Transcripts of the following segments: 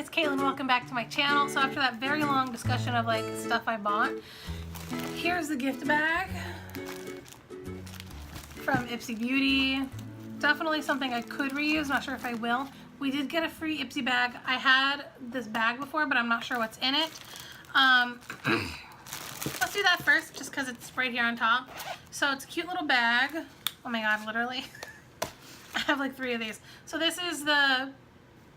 it's Caitlin. Welcome back to my channel. So after that very long discussion of like stuff I bought, here's the gift bag from Ipsy Beauty. Definitely something I could reuse, not sure if I will. We did get a free Ipsy bag. I had this bag before, but I'm not sure what's in it. Let's do that first, just because it's right here on top. So it's a cute little bag. Oh my god, literally. I have like 3 of these. So this is the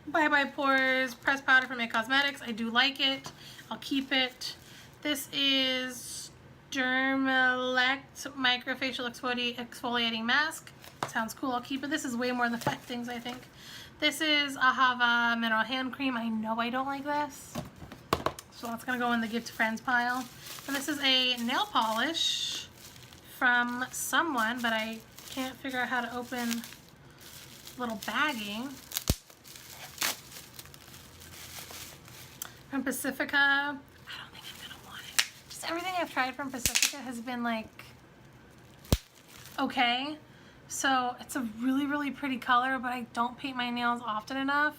Bye Bye Pores pressed powder from It Cosmetics. I do like it. I'll keep it. This is Dermalect Microfacial Exfoliating Mask. Sounds cool. I'll keep it. This is way more than 5 things, I think. This is Ahava Mineral Hand Cream. I know I don't like this, so that's going to go in the gift to friends pile. And this is a nail polish from someone, but I can't figure out how to open little bagging. From Pacifica. I don't think I'm going to want it. Just everything I've tried from Pacifica has been like okay. So it's a really, really pretty color, but I don't paint my nails often enough.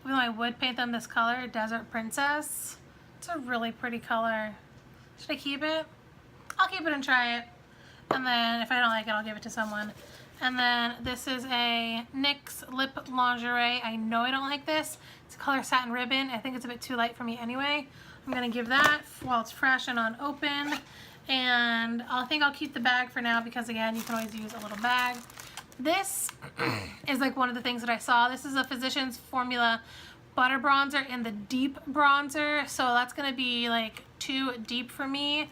Even though I would paint them this color, Desert Princess. It's a really pretty color. Should I keep it? I'll keep it and try it. And then if I don't like it, I'll give it to someone. And then this is a NYX Lip Lingerie. I know I don't like this. It's a color Satin Ribbon. I think it's a bit too light for me anyway. I'm going to give that while it's fresh and unopened. And I think I'll keep the bag for now because, again, you can always use a little bag. This is like one of the things that I saw. This is a Physicians Formula Butter Bronzer in the Deep Bronzer. So that's going to be like too deep for me.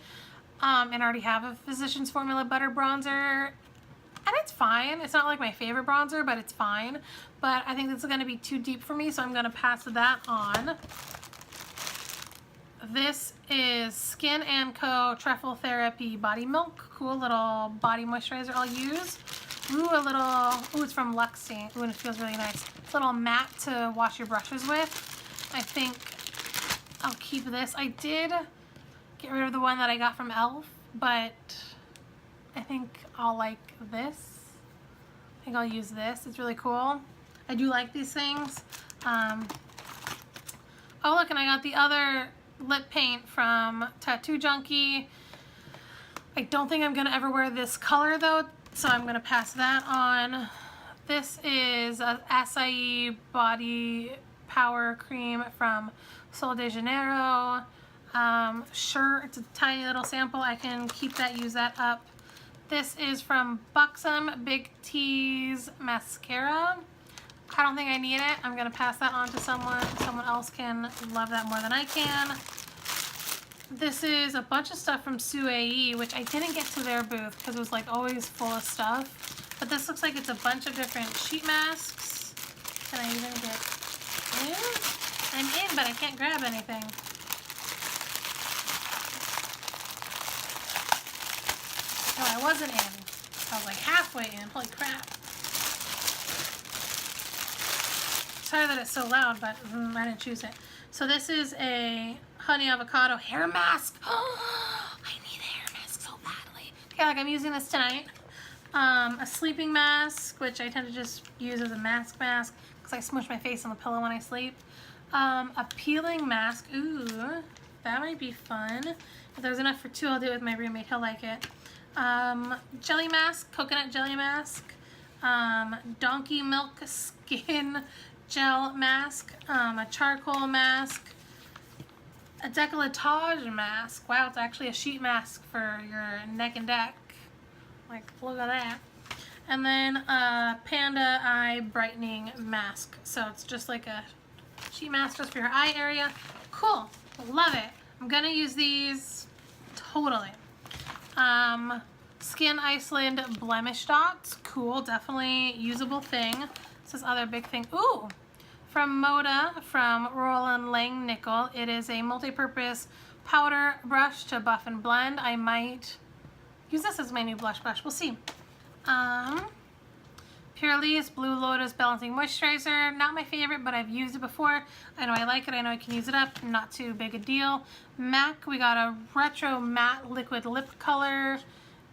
And I already have a Physicians Formula Butter Bronzer. And it's fine. It's not like my favorite bronzer, but it's fine. But I think this is going to be too deep for me, so I'm going to pass that on. This is Skin & Co. Truffle Therapy Body Milk. Cool little body moisturizer I'll use. Ooh, a little, ooh, it's from Luxie. Ooh, and it feels really nice. It's a little matte to wash your brushes with. I think I'll keep this. I did get rid of the one that I got from e.l.f., but I think I'll like this. I think I'll use this. It's really cool. I do like these things. Oh, look, and I got the other lip paint from Tattoo Junkie. I don't think I'm going to ever wear this color, though, so I'm going to pass that on. This is a Acai Body Power Cream from Sol de Janeiro. Sure, it's a tiny little sample. I can keep that, use that up. This is from Buxom Big T's Mascara. I don't think I need it. I'm going to pass that on to someone. Someone else can love that more than I can. This is a bunch of stuff from Suae, which I didn't get to their booth because it was like always full of stuff. But this looks like it's a bunch of different sheet masks. Can I even get in? I'm in, but I can't grab anything. No, I wasn't in. I was like halfway in. Holy crap. Sorry that it's so loud, but I didn't choose it. So this is a Honey Avocado hair mask. Oh, I need a hair mask so badly. Okay, like I'm using this tonight. A sleeping mask, which I tend to just use as a mask because I smush my face on the pillow when I sleep. A peeling mask. Ooh, that might be fun. If there's enough for 2, I'll do it with my roommate. He'll like it. Jelly mask, coconut jelly mask. Donkey milk skin gel mask, a charcoal mask, a decolletage mask. Wow, it's actually a sheet mask for your neck and neck. Like, look at that. And then a Panda eye brightening mask. So it's just like a sheet mask just for your eye area. Cool, love it. I'm gonna use these totally. Skin Iceland blemish dots. Cool, definitely usable thing. This is other big thing. Ooh, from Moda, from Roland Langnickel. It is a multi-purpose powder brush to buff and blend. I might use this as my new blush brush. We'll see. Purely's Blue Lotus Balancing Moisturizer. Not my favorite, but I've used it before. I know I like it. I know I can use it up. Not too big a deal. MAC, we got a Retro Matte Liquid Lip Color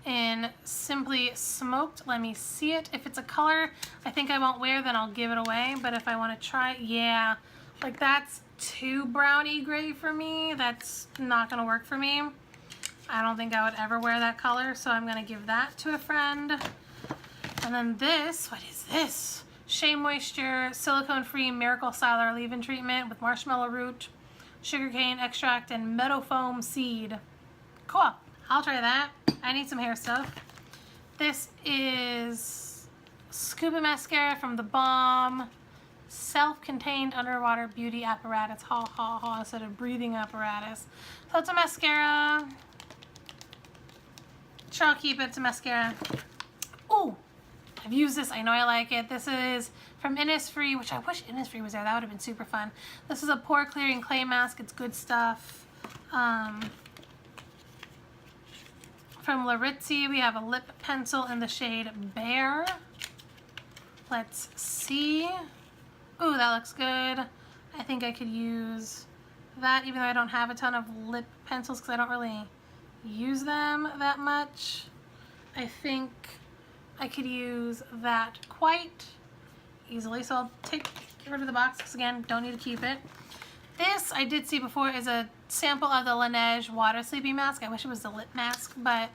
in Simply Smoked. Let me see it. If it's a color I think I won't wear, then I'll give it away. But if I want to try, yeah, Like that's too brownie gray for me. That's not gonna work for me. I don't think I would ever wear that color, so I'm gonna give that to a friend. And then this, what is this? Shea Moisture Silicone Free Miracle Styler Leave-In Treatment with marshmallow root, sugarcane extract, and meadow foam seed. Cool. I'll try that. I need some hair stuff. This is Scuba Mascara from The Balm. Self-contained underwater beauty apparatus. Ha ha ha, instead of breathing apparatus. So it's a mascara. Sure, I'll keep it. It's a mascara. Ooh, I've used this. I know I like it. This is from Innisfree, which I wish Innisfree was there. That would have been super fun. This is a pore clearing clay mask. It's good stuff. From Larizzi, we have a lip pencil in the shade Bear. Let's see. Ooh, that looks good. I think I could use that, even though I don't have a ton of lip pencils because I don't really use them that much. I think I could use that quite easily. So I'll get rid of the box because, again, don't need to keep it. This I did see before is a sample of the Laneige Water Sleeping Mask. I wish it was the lip mask, but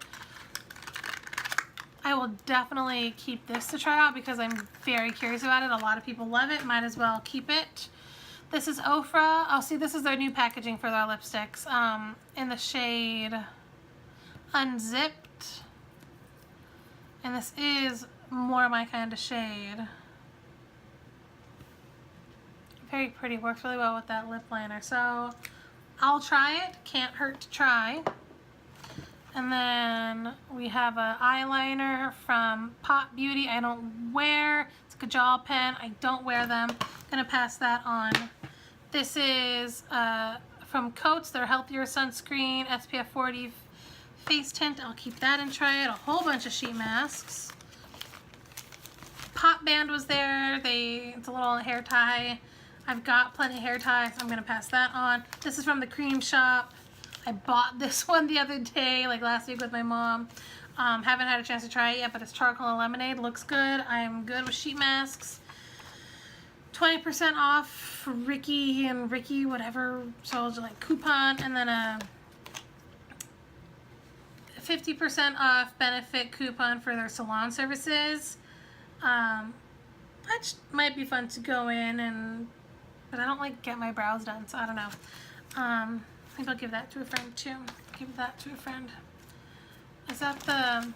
I will definitely keep this to try out because I'm very curious about it. A lot of people love it. Might as well keep it. This is Ofra. Oh, see, this is their new packaging for their lipsticks in the shade Unzipped. And this is more my kind of shade. Very pretty. Works really well with that lip liner. So I'll try it. Can't hurt to try. And then we have an eyeliner from Pop Beauty. I don't wear. It's a Kajal pen. I don't wear them. Gonna pass that on. This is from Coats, their Healthier Sunscreen SPF 40 face tint. I'll keep that and try it. A whole bunch of sheet masks. Pop Band was there. It's a little hair tie. I've got plenty of hair ties. I'm gonna pass that on. This is from the Cream Shop. I bought this one the other day, like last week with my mom. Haven't had a chance to try it yet, but it's charcoal and lemonade. Looks good. I'm good with sheet masks. 20% off for Ricky and Ricky, whatever. So I'll just like coupon, and then a 50% off benefit coupon for their salon services. That might be fun to go in, but I don't like get my brows done, so I don't know. Maybe I'll give that to a friend too. Give that to a friend. Is that the...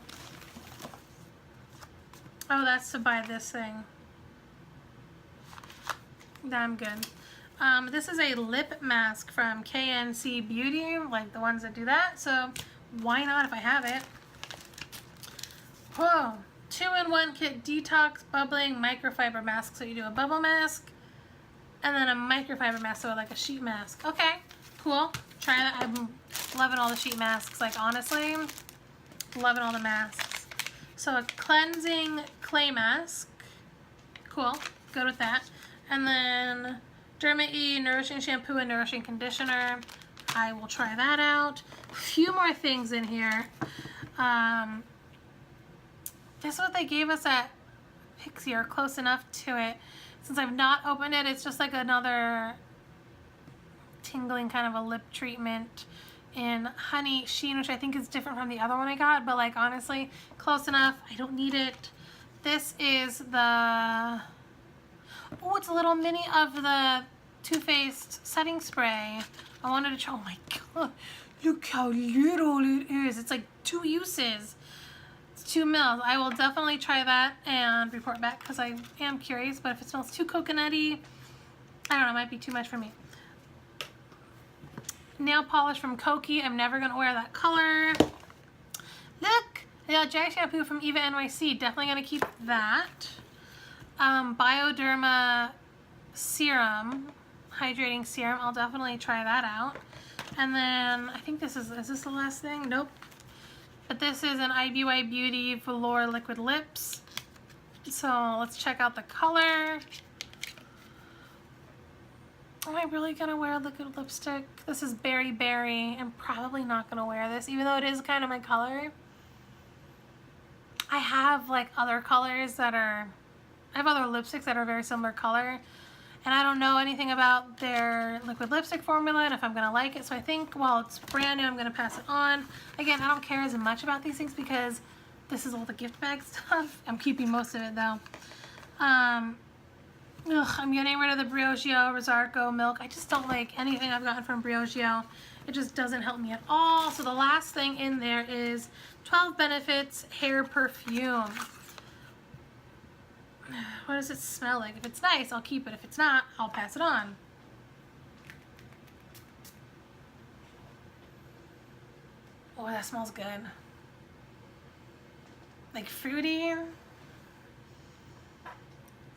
Oh, that's to buy this thing. I'm good. This is a lip mask from KNC Beauty, like the ones that do that. So why not if I have it? Whoa. 2-in-1 kit detox bubbling microfiber mask. So you do a bubble mask and then a microfiber mask, so like a sheet mask. Okay, cool. Try that. I'm loving all the sheet masks. Like honestly, loving all the masks. So a cleansing clay mask. Cool. Good with that. And then Derma E nourishing shampoo and nourishing conditioner. I will try that out. A few more things in here. This is what they gave us at Pixie, or close enough to it. Since I've not opened it, it's just like another tingling kind of a lip treatment in Honey Sheen, which I think is different from the other one I got, but like honestly, close enough. I don't need it. This is the... Oh, it's a little mini of the Too Faced setting spray. I wanted to try. Oh my god, look how little it is. It's like 2 uses. It's 2 mils. I will definitely try that and report back because I am curious, but if it smells too coconutty, I don't know, it might be too much for me. Nail polish from Koki. I'm never going to wear that color. Look! Yeah, Dry Shampoo from Eva NYC. Definitely going to keep that. Bioderma Serum. Hydrating Serum. I'll definitely try that out. And then, I think this is this the last thing? Nope. But this is an IBY Beauty Velour Liquid Lips. So, let's check out the color. Am I really gonna wear liquid lipstick? This is Berry Berry. I'm probably not gonna wear this, even though it is kind of my color. I have like other colors that are... I have other lipsticks that are very similar color. And I don't know anything about their liquid lipstick formula and if I'm gonna like it. So I think while it's brand new, I'm gonna pass it on. Again, I don't care as much about these things because this is all the gift bag stuff. I'm keeping most of it though. I'm getting rid of the Briogeo Rosarco milk. I just don't like anything I've gotten from Briogeo. It just doesn't help me at all. So the last thing in there is 12 Benefits Hair Perfume. What does it smell like? If it's nice, I'll keep it. If it's not, I'll pass it on. Oh, that smells good. Like fruity,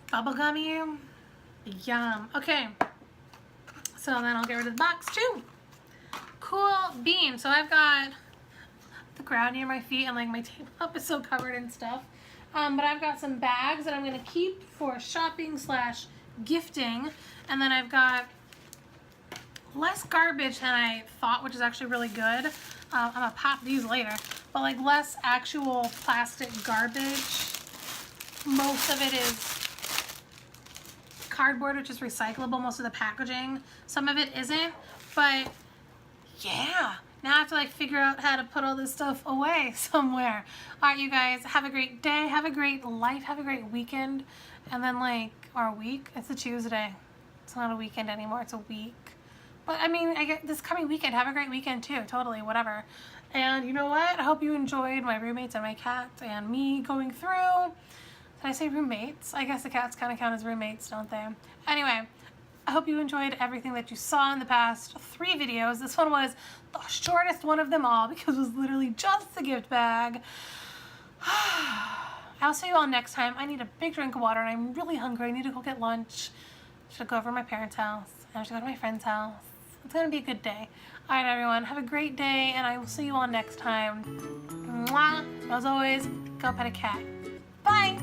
bubblegummy, yum. Okay, so then I'll get rid of the box too. Cool bean. So I've got the ground near my feet and like my tabletop is so covered in stuff. But I've got some bags that I'm going to keep for shopping / gifting. And then I've got less garbage than I thought, which is actually really good. I'm going to pop these later. But like less actual plastic garbage. Most of it is cardboard, which is recyclable. Most of the packaging. Some of it isn't. But yeah. Now I have to like figure out how to put all this stuff away somewhere. All right, you guys, have a great day. Have a great life. Have a great weekend. And then like, our week, it's a Tuesday. It's not a weekend anymore. It's a week. But I mean, I get this coming weekend. Have a great weekend too. Totally, whatever. And you know what? I hope you enjoyed my roommates and my cat and me going through. Did I say roommates? I guess the cats kind of count as roommates, don't they? Anyway. I hope you enjoyed everything that you saw in the past 3 videos. This one was the shortest one of them all because it was literally just the gift bag. I'll see you all next time. I need a big drink of water and I'm really hungry. I need to go get lunch. I should go over to my parents' house. I should go to my friend's house. It's going to be a good day. All right, everyone. Have a great day and I will see you all next time. Mwah. As always, go pet a cat. Bye.